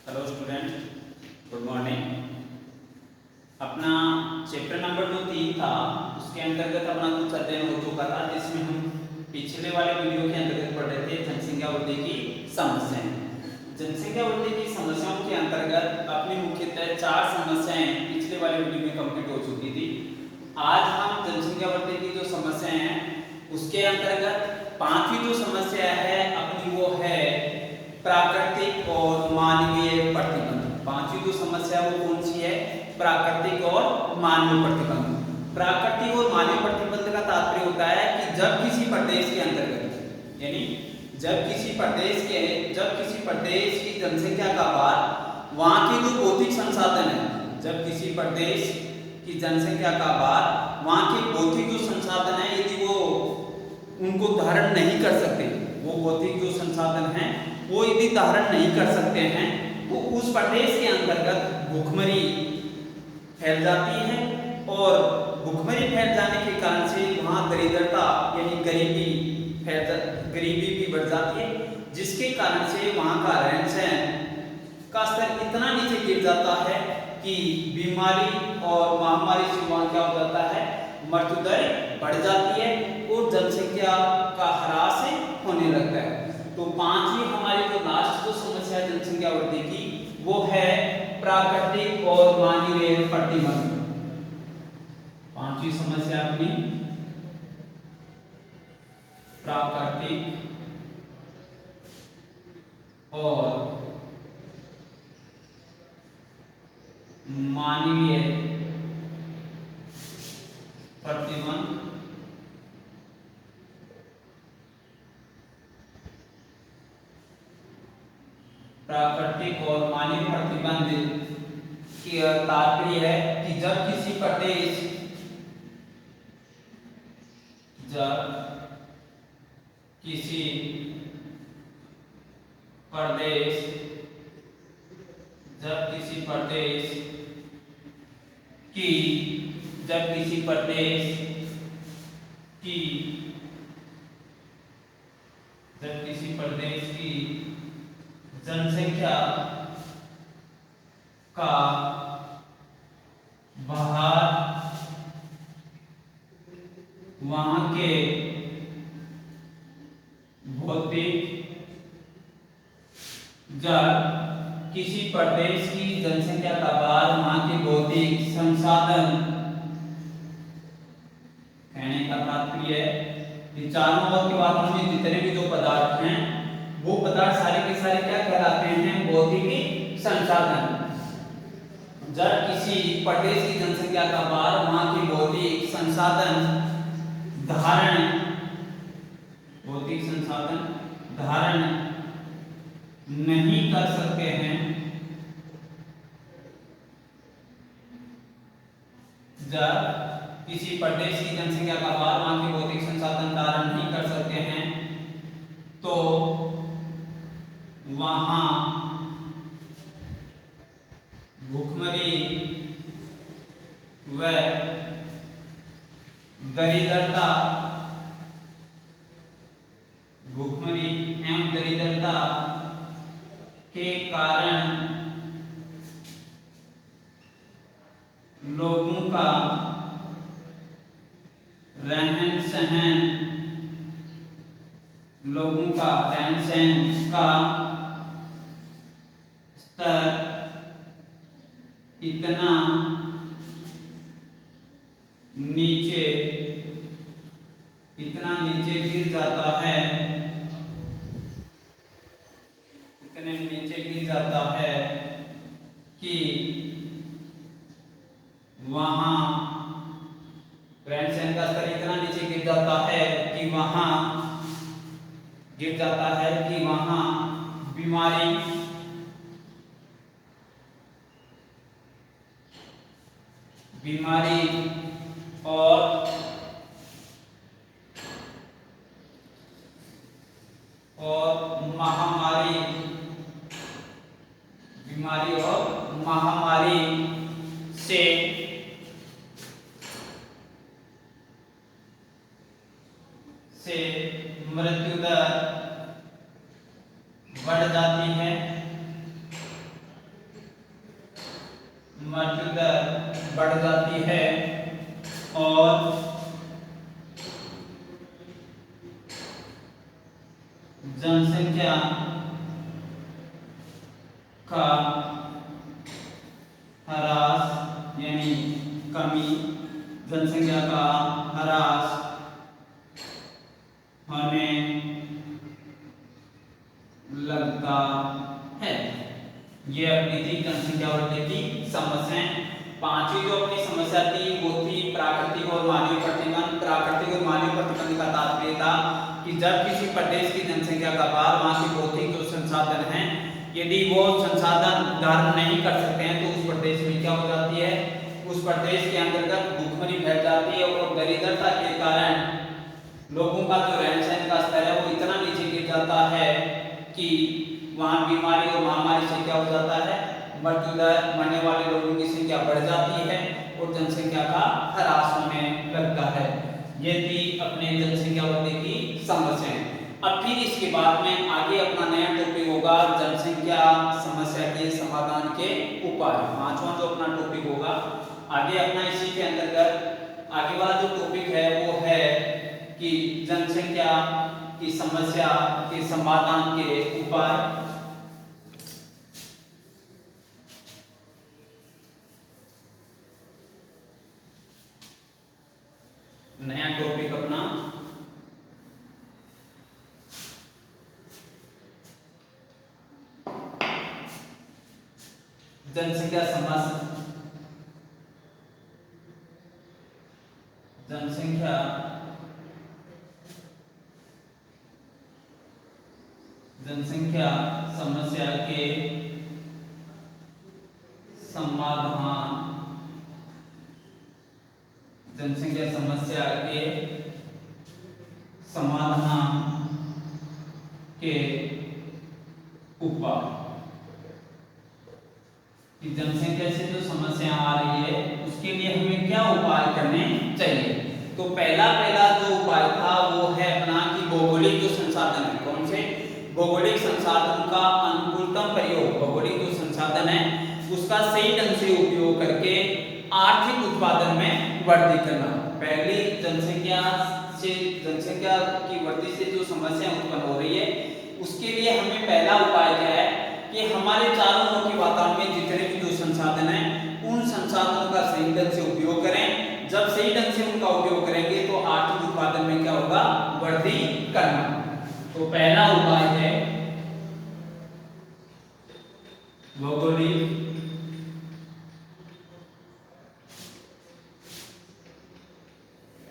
Hello student, good morning. अपना chapter number जो 3 था उसके अंतर्गत अपना कुछ अध्ययन हो चुका था, जिसमें हम पिछले वाले वीडियो के अंतर्गत पढ़ रहे थे जनसंख्या वृद्धि की समस्याएं। जनसंख्या वृद्धि की समस्याओं के अंतर्गत अपनी मुख्यतः 4 समस्याएं पिछले वाले वीडियो में कंप्लीट हो चुकी थी। आज हम जनसंख्या वृद्धि की जो समस्याएं हैं उसके अंतर्गत 5वीं जो समस्या है अपनी वो है प्राकृतिक और मानवीय प्रतिबंध। 5वीं जो समस्या वो कौन सी है? प्राकृतिक और मानवीय प्रतिबंध। प्राकृतिक और मानवीय प्रतिबंध का तात्पर्य होता है कि जब किसी प्रदेश के अंतर्गत यानी जब किसी प्रदेश की जनसंख्या का भार वहां के जो भौतिक संसाधन है, जब किसी प्रदेश की जनसंख्या का भार वहां के भौतिक जो संसाधन है यदि वो उनको धारण नहीं कर सकते, वो भौतिक जो संसाधन है वो यदि धारण नहीं कर सकते हैं, वो उस प्रदेश के अंतर्गत भूखमरी फैल जाती है और भूखमरी फैल जाने के कारण से वहाँ दरिद्रता यानी गरीबी भी बढ़ जाती है, जिसके कारण से वहाँ का रहन सहन का स्तर इतना नीचे गिर जाता है कि बीमारी और महामारी से वहाँ क्या हो जाता है, मृत्यु दर बढ़ जाती है और जनसंख्या का ह्रास होने लगता है। तो 5वीं हमारी जो लास्ट जो समस्या है जनसंख्या वृद्धि की वो है प्राकृतिक और मानवीय प्रतिबंध। 5वीं समस्या अपनी प्राकृतिक और मानवीय प्रतिबंध प्राकृतिक और मानवीय प्रतिबंध की तात्पर्य है कि जब किसी प्रदेश की जनसंख्या का भार वहां के किसी प्रदेश की जनसंख्या का भार वहां के भौतिक संसाधन, कहने का तात्पर्य है कि चारों ओर के वातावरण में जितने भी जो पदार्थ हैं वो पदार्थ सारे के सारे क्या कहलाते हैं? भौतिक संसाधन। जब किसी प्रदेश की जनसंख्या का भार वहां के भौतिक संसाधन धारण नहीं कर सकते हैं, जब किसी प्रदेश की जनसंख्या का भार वहां के भौतिक संसाधन धारण नहीं कर सकते हैं तो वहां भूखमरी व दरिद्रता के कारण लोगों का रहन सहन का स्तर इतना नीचे गिर जाता है, कि वहां रहन सहन का स्तर इतना नीचे गिर जाता है कि वहां बीमारी और महामारी से मृत्यु दर बढ़ जाती है मृत्यु दर बढ़ जाती है और जनसंख्या का ह्रास यानी कमी, जनसंख्या का ह्रास होने लगता है। ये अपनी थी जनसंख्या बढ़ने की समस्याएं। पांचवी जो अपनी समस्या थी वो थी प्राकृतिक और मानवीय प्रतिबंध। प्राकृतिक और मानवीय प्रतिबंध का तात्पर्य था कि जब किसी प्रदेश की जनसंख्या का भार, वहां के भौतिक जो संसाधन हैं, यदि वो संसाधन धारण नहीं कर सकते हैं तो उस प्रदेश में क्या हो जाती है, उस प्रदेश के अंतर्गत भूखमरी फैल जाती है और दरिद्रता के कारण लोगों का जो रहन सहन का स्तर है वो इतना नीचे गिर जाता है कि वहां बीमारी और महामारी से क्या हो जाता है, मृत्यु दर, मरने वाले लोगों की संख्या बढ़ जाती है और जनसंख्या का ह्रास होने लगता है। ये थी अपने जनसंख्या बढ़ने की समस्याएं। अब फिर इसके बाद में आगे अपना नया टॉपिक होगा जनसंख्या समस्या के समाधान के उपाय। पांचवा जो अपना टॉपिक होगा आगे अपना, इसी के अंतर्गत आगे वाला जो टॉपिक है वो है कि जनसंख्या की समस्या के समाधान के उपाय। नया टॉपिक अपना जनसंख्या समस्या, जनसंख्या जनसंख्या समस्या के समाधान, जनसंख्या समस्या के समाधान के उपाय। कि जनसंख्या से जो समस्या आ रही है उसके लिए हमें क्या उपाय करने चाहिए। तो पहला जो उपाय था वो है अपना कि भौगोलिक जो संसाधन है, कौन से भौगोलिक संसाधन का अनुकूलतम प्रयोग, भौगोलिक जो संसाधन है उसका सही ढंग से उपयोग करके आर्थिक उत्पादन में वृद्धि करना। पहली जनसंख्या की वृद्धि से जो समस्या उत्पन्न हो रही है उसके लिए हमें पहला उपाय क्या है कि हमारे चारों ओर के वातावरण में जितने भी जो संसाधन हैं उन संसाधनों का सही ढंग से उपयोग करें। जब सही ढंग से उनका उपयोग करेंगे तो आर्थिक उत्पादन में क्या होगा, वृद्धि करना। तो पहला उपाय है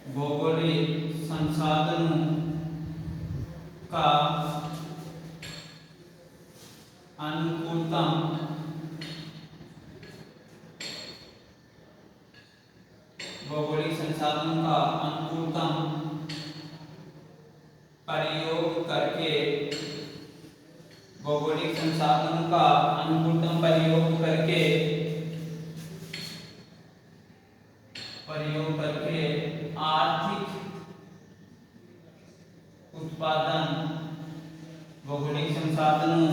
भौगोलिक संसाधनों का अनुकूलतम भौगोलिक संसाधनों का अनुकूलतम प्रयोग करके, भौगोलिक संसाधनों का अनुकूलतम प्रयोग करके आर्थिक उत्पादन, भौगोलिक संसाधनों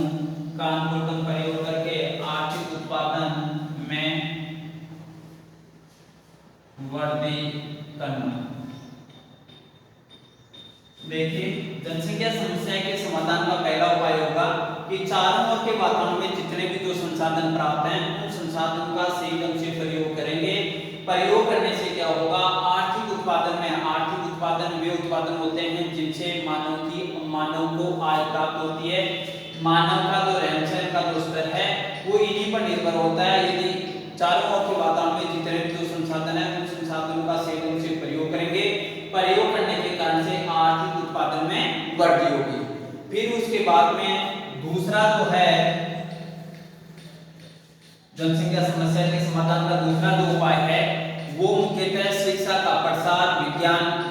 का अनुकूलतम प्रयोग करके आर्थिक उत्पादन में वृद्धि करना। देखिए जनसंख्या समस्या के समाधान का पहला उपाय होगा कि चारों ओर के वातावरण में जितने भी जो संसाधन प्राप्त हैं उन संसाधनों का सही ढंग से प्रयोग करेंगे। प्रयोग करने से क्या होगा, आर्थिक उत्पादन में, आर्थिक उत्पादन वे उत्पादन होते हैं जिनसे मानव को आय प्राप्त होती है। मानव का जो रहन सहन का जो स्तर है वो इन्हीं पर निर्भर होता है। यदि चारों ओर के वातावरण में जितने भी जो संसाधन है उन संसाधनों का सही ढंग से प्रयोग करेंगे, प्रयोग करने के कारण से आर्थिक उत्पादन में वृद्धि होगी। फिर उसके बाद में दूसरा जो है जनसंख्या समस्या के समाधान का दूसरा जो उपाय है वो मुख्यतः शिक्षा का प्रसार,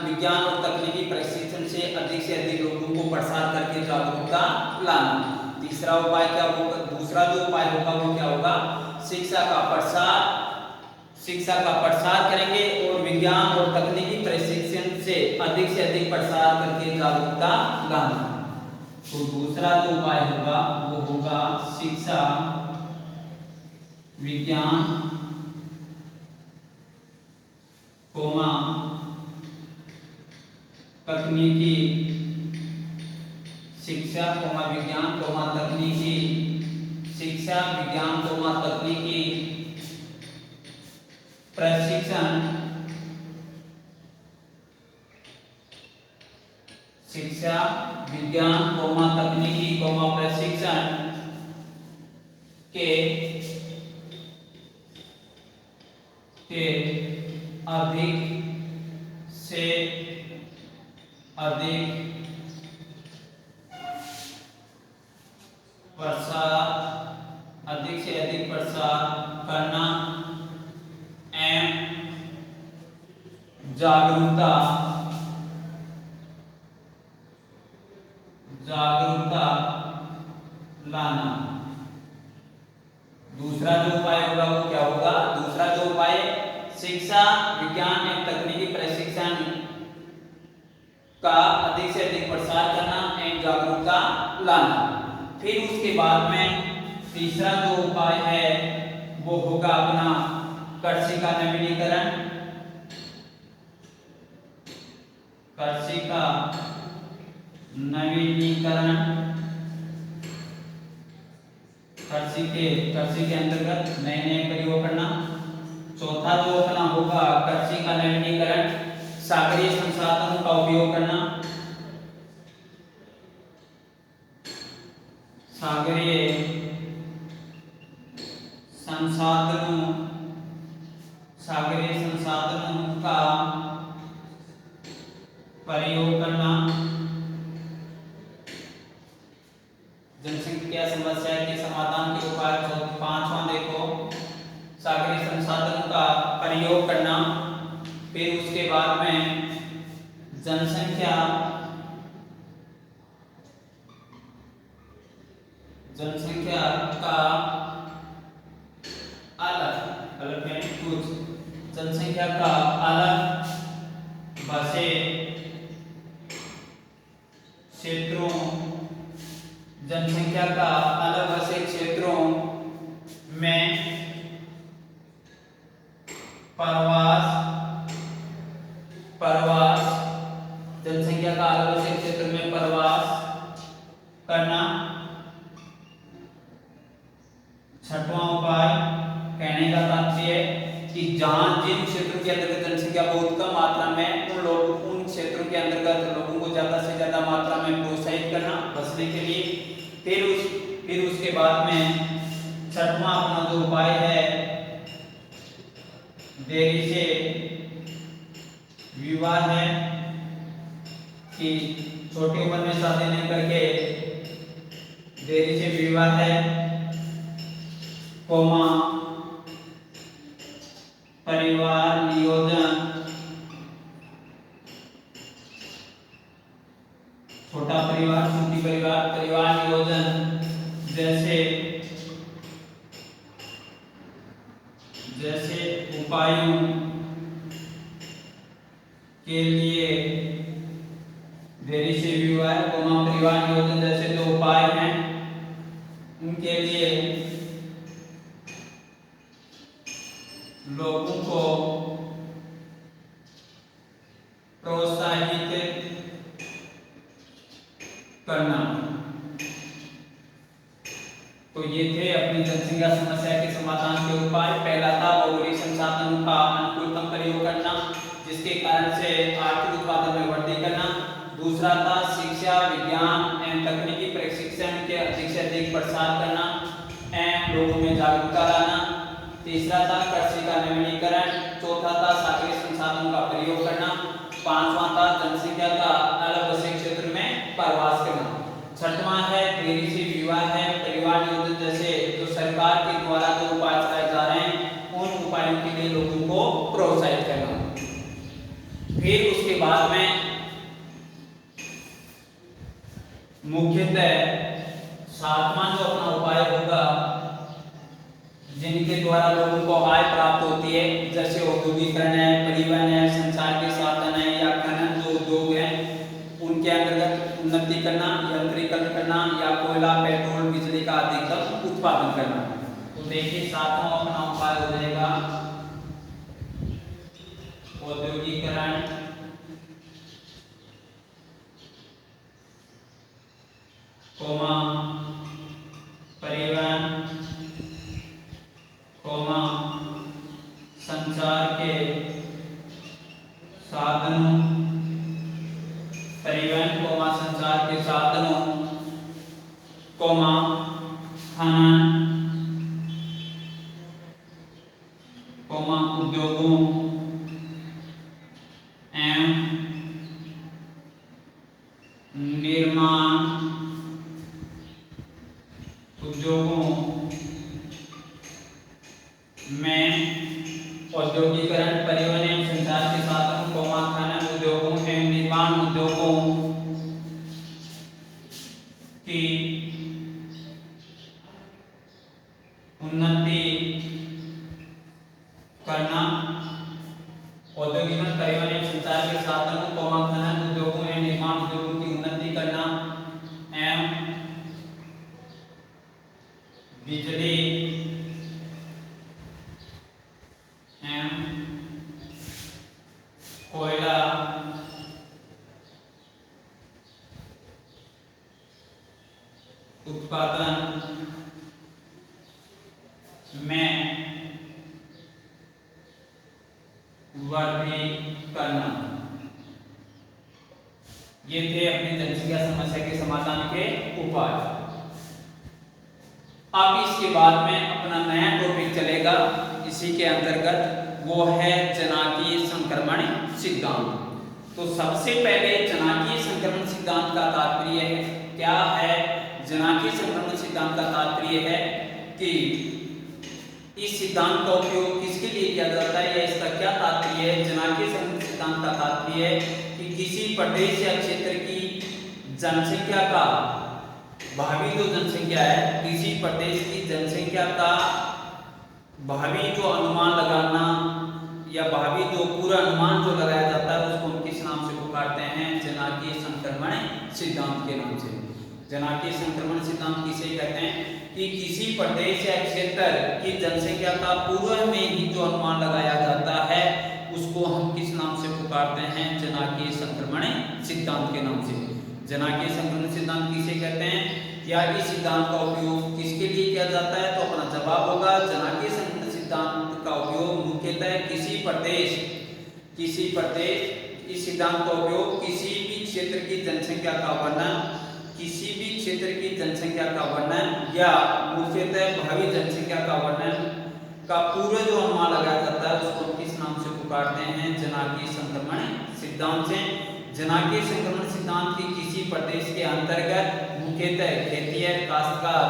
विज्ञान और तकनीकी प्रशिक्षण से अधिक लोगों को प्रसार करके जागरूकता लाना। तीसरा उपाय क्या होगा, दूसरा जो उपाय होगा वो क्या होगा, शिक्षा का प्रसार करेंगे और विज्ञान और तकनीकी प्रशिक्षण से अधिक प्रसार करके जागरूकता लाना। तो दूसरा जो उपाय होगा वो होगा शिक्षा, विज्ञान कोमा तकनीकी शिक्षा कोमा विज्ञान कोमा तकनीकी शिक्षा विज्ञान कोमा तकनीकी प्रशिक्षण शिक्षा विज्ञान कोमा तकनीकी कोमा प्रशिक्षण के अधिक से अधिक प्रसार करना एवं जागरूकता लाना। दूसरा जो उपाय होगा वो क्या होगा? दूसरा जो उपाय शिक्षा विज्ञान एवं तकनीकी प्रशिक्षण का अधिक से अधिक प्रसार करना एवं जागरूकता लाना। फिर उसके बाद में तीसरा जो उपाय है वो होगा अपना कृषि का नवीनीकरण। कृषि का नवीनीकरण कृषि के अंतर्गत नए नए प्रयोग करना। चौथा जो अपना होगा कृषि का नवीनीकरण सागरीय संसाधनों का उपयोग करना। सागरीय संसाधनों का प्रयोग करना। जनसंख्या समस्या के समाधान के उपाय। पांचवा देखो सागरीय संसाधनों का प्रयोग करना। फिर उसके बाद में जनसंख्या का अलग कुछ जनसंख्या का अलग बसे क्षेत्रों जनसंख्या का अलग बसे क्षेत्रों में प्रवास जनसंख्या का अलग बसे क्षेत्र में प्रवास करना। छठवां उपाय कहने का तात्पर्य कि जहां जिन क्षेत्रों के अंतर्गत जनसंख्या बहुत कम मात्रा में उन क्षेत्रों के अंतर्गत लोगों को ज्यादा से ज्यादा मात्रा में प्रोत्साहित करना बसने के लिए। फिर उसके बाद में छठवां अपना जो उपाय है देरी से विवाह है कि छोटी उम्र में शादी नहीं करके देरी से विवाह है कोमा परिवार नियोजन छोटा परिवार छोटी परिवार नियोजन जैसे उपायों के लिए देरी से विवाह कोमा परिवार नियोजन जैसे जो उपाय हैं उनके लिए लोगों को प्रोत्साहित करना। तो ये थे अपनी जनसंख्या समस्या के समाधान के उपाय। पहला था भौगोलिक संसाधनों का अनुकूलतम प्रयोग करना जिसके कारण से आर्थिक उत्पादन में वृद्धि करना। दूसरा था शिक्षा विज्ञान एवं तकनीकी प्रशिक्षण के अधिक से अधिक प्रसार करना एवं लोगों में जागरूकता लाना। तीसरा था कृषि का नवीनीकरण। चौथा था सागरीय संसाधनों का प्रयोग करना। पांचवा था जनसंख्या का अलग बसे क्षेत्र में प्रवास करना। छठवां है देरी से विवाह है परिवार नियोजन जैसे जो सरकार के द्वारा जो उपाय चलाए जा रहे हैं उन उपायों के लिए लोगों को प्रोत्साहित करना। फिर उसके बाद में मुख्यतः सातवां जो अपना उपाय होगा जिनके द्वारा लोगों को आय प्राप्त होती है जैसे औद्योगिकरण है परिवहन है संचार के साधन है या खनन जो उद्योग है उनके अंतर्गत उन्नति करना यंत्रीकरण करना या कोयला पेट्रोल बिजली का अधिकतम उत्पादन करना। तो देखिए सातवां अपना उपाय हो जाएगा औद्योगिकरण, कोमा परिवहन, कोमा संचार के साधनों, परिवहन कोमा संचार के साधनों, कोमा खनन, कोमा उद्योगों एवं निर्माण उद्योगों में औद्योगिकरण, परिवहन एवं संचार के साधनों, कोमा खनन उद्योगों एवं निर्माण उद्योगों की उन्नति करना, औद्योगिकरण, परिवहन एवं संचार के साधनों, कोमा खनन उद्योगों एवं निर्माण उद्योगों की उन्नति करना एवं बिजली एवं कोयला उत्पादन में वृद्धि करना। ये थे अपनी जनसंख्या समस्या के समाधान के उपाय। अब इसके बाद में अपना नया टॉपिक चलेगा इसी के अंतर्गत, वो है जनाकीय संक्रमण सिद्धांत। तो सबसे पहले जनाकीय संक्रमण सिद्धांत का तात्पर्य है क्या है? जनाकीय संक्रमण सिद्धांत का तात्पर्य है कि इस सिद्धांत का उपयोग किसके लिए किया जाता है या इसका क्या तात्पर्य है? जनाकीय संक्रमण सिद्धांत का तात्पर्य है कि किसी प्रदेश या क्षेत्र की जनसंख्या का, भावी जो जनसंख्या है, किसी प्रदेश की जनसंख्या का भावी जो अनुमान लगाना या भावी जो पूरा अनुमान जो लगाया जाता है उसको हम किस नाम से पुकारते हैं? जनाकीय संक्रमण सिद्धांत के नाम से। जनाकीय संक्रमण सिद्धांत किसे कहते हैं? कि किसी प्रदेश या क्षेत्र की जनसंख्या का पूर्व में ही जो अनुमान लगाया जाता है उसको हम किस नाम से पुकारते हैं? जनाकीय संक्रमण सिद्धांत के नाम से। जनाकीय संक्रमण सिद्धांत किसे कहते हैं या इस सिद्धांत का उपयोग किसके लिए किया जाता है? तो अपना जवाब होगा जनाकीय संक्रमण सिद्धांत का उपयोग मुख्यतः किसी प्रदेश इस सिद्धांत का उपयोग किसी भी क्षेत्र की जनसंख्या का वर्णन, किसी भी क्षेत्र की जनसंख्या का वर्णन या मुख्यतः भावी जनसंख्या का वर्णन का पूर्व जो अनुमान लगाया जाता है उसको किस नाम से पुकारते हैं? जनाकीय संक्रमण सिद्धांत से। जनाकीय संक्रमण सिद्धांत की किसी प्रदेश के अंतर्गत मुख्यतः खेतिहर काश्तकार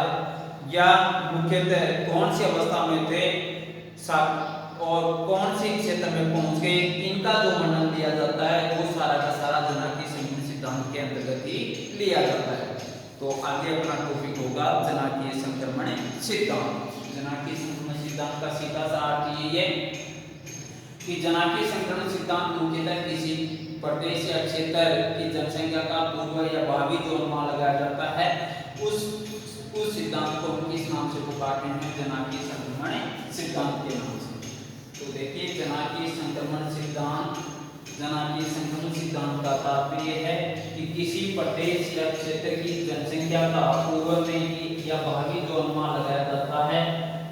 या मुख्यतः कौन सी अवस्था में थे और कौन से क्षेत्र में पहुंच गए, इनका जो वर्णन दिया जाता है वो सारा का सारा जनाकीय संक्रमण सिद्धांत के अंतर्गत ही लिया जाता है। तो आगे अपना टॉपिक होगा जनाकीय संक्रमण सिद्धांत। जनाकीय संक्रमण सिद्धांत का सीधा सा अर्थ ये है कि जनाकीय संक्रमण सिद्धांत मुख्यतः किसी प्रदेश या क्षेत्र की जनसंख्या का पूर्व या भावी जो अनुमान लगाया जाता है उस सिद्धांत को हम किस नाम से पुकारते हैं? जनाकीय संक्रमण सिद्धांत के नाम से। तो देखिए जनाकीय संक्रमण सिद्धांत का तात्पर्य है कि किसी प्रदेश या क्षेत्र की जनसंख्या का पूर्व में ही या भावी जो अनुमान लगाया जाता है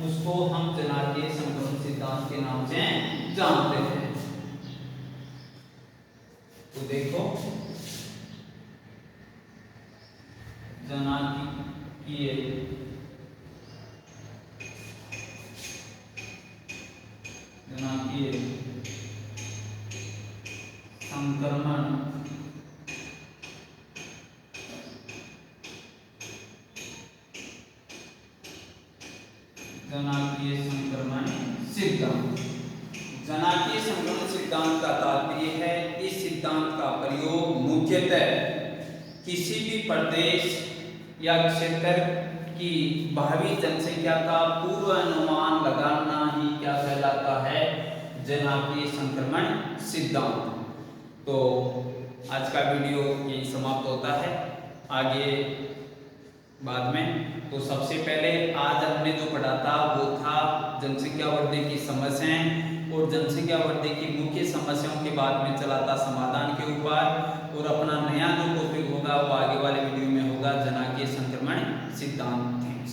उसको हम जनाकीय संक्रमण सिद्धांत के नाम से जानते हैं। तो देखो जनाकीय संक्रमण सिद्धांत। जनाकीय संक्रमण सिद्धांत का तात्पर्य है इस सिद्धांत का प्रयोग मुख्यतः किसी भी प्रदेश या क्षेत्र की भावी जनसंख्या का पूर्व अनुमान लगाना ही क्या कहलाता है? जनाकीय संक्रमण सिद्धांत। तो आज का वीडियो यही समाप्त होता है, आगे बाद में। तो सबसे पहले आज हमने जो पढ़ा था वो था जनसंख्या वृद्धि की समस्याएं, और जनसंख्या वृद्धि की मुख्य समस्याओं के बाद में चला था समाधान के ऊपर। और अपना नया जो टॉपिक होगा वो आगे वाले वीडियो में होगा, जनांगीय संक्रमण सिद्धांत। थैंक्स।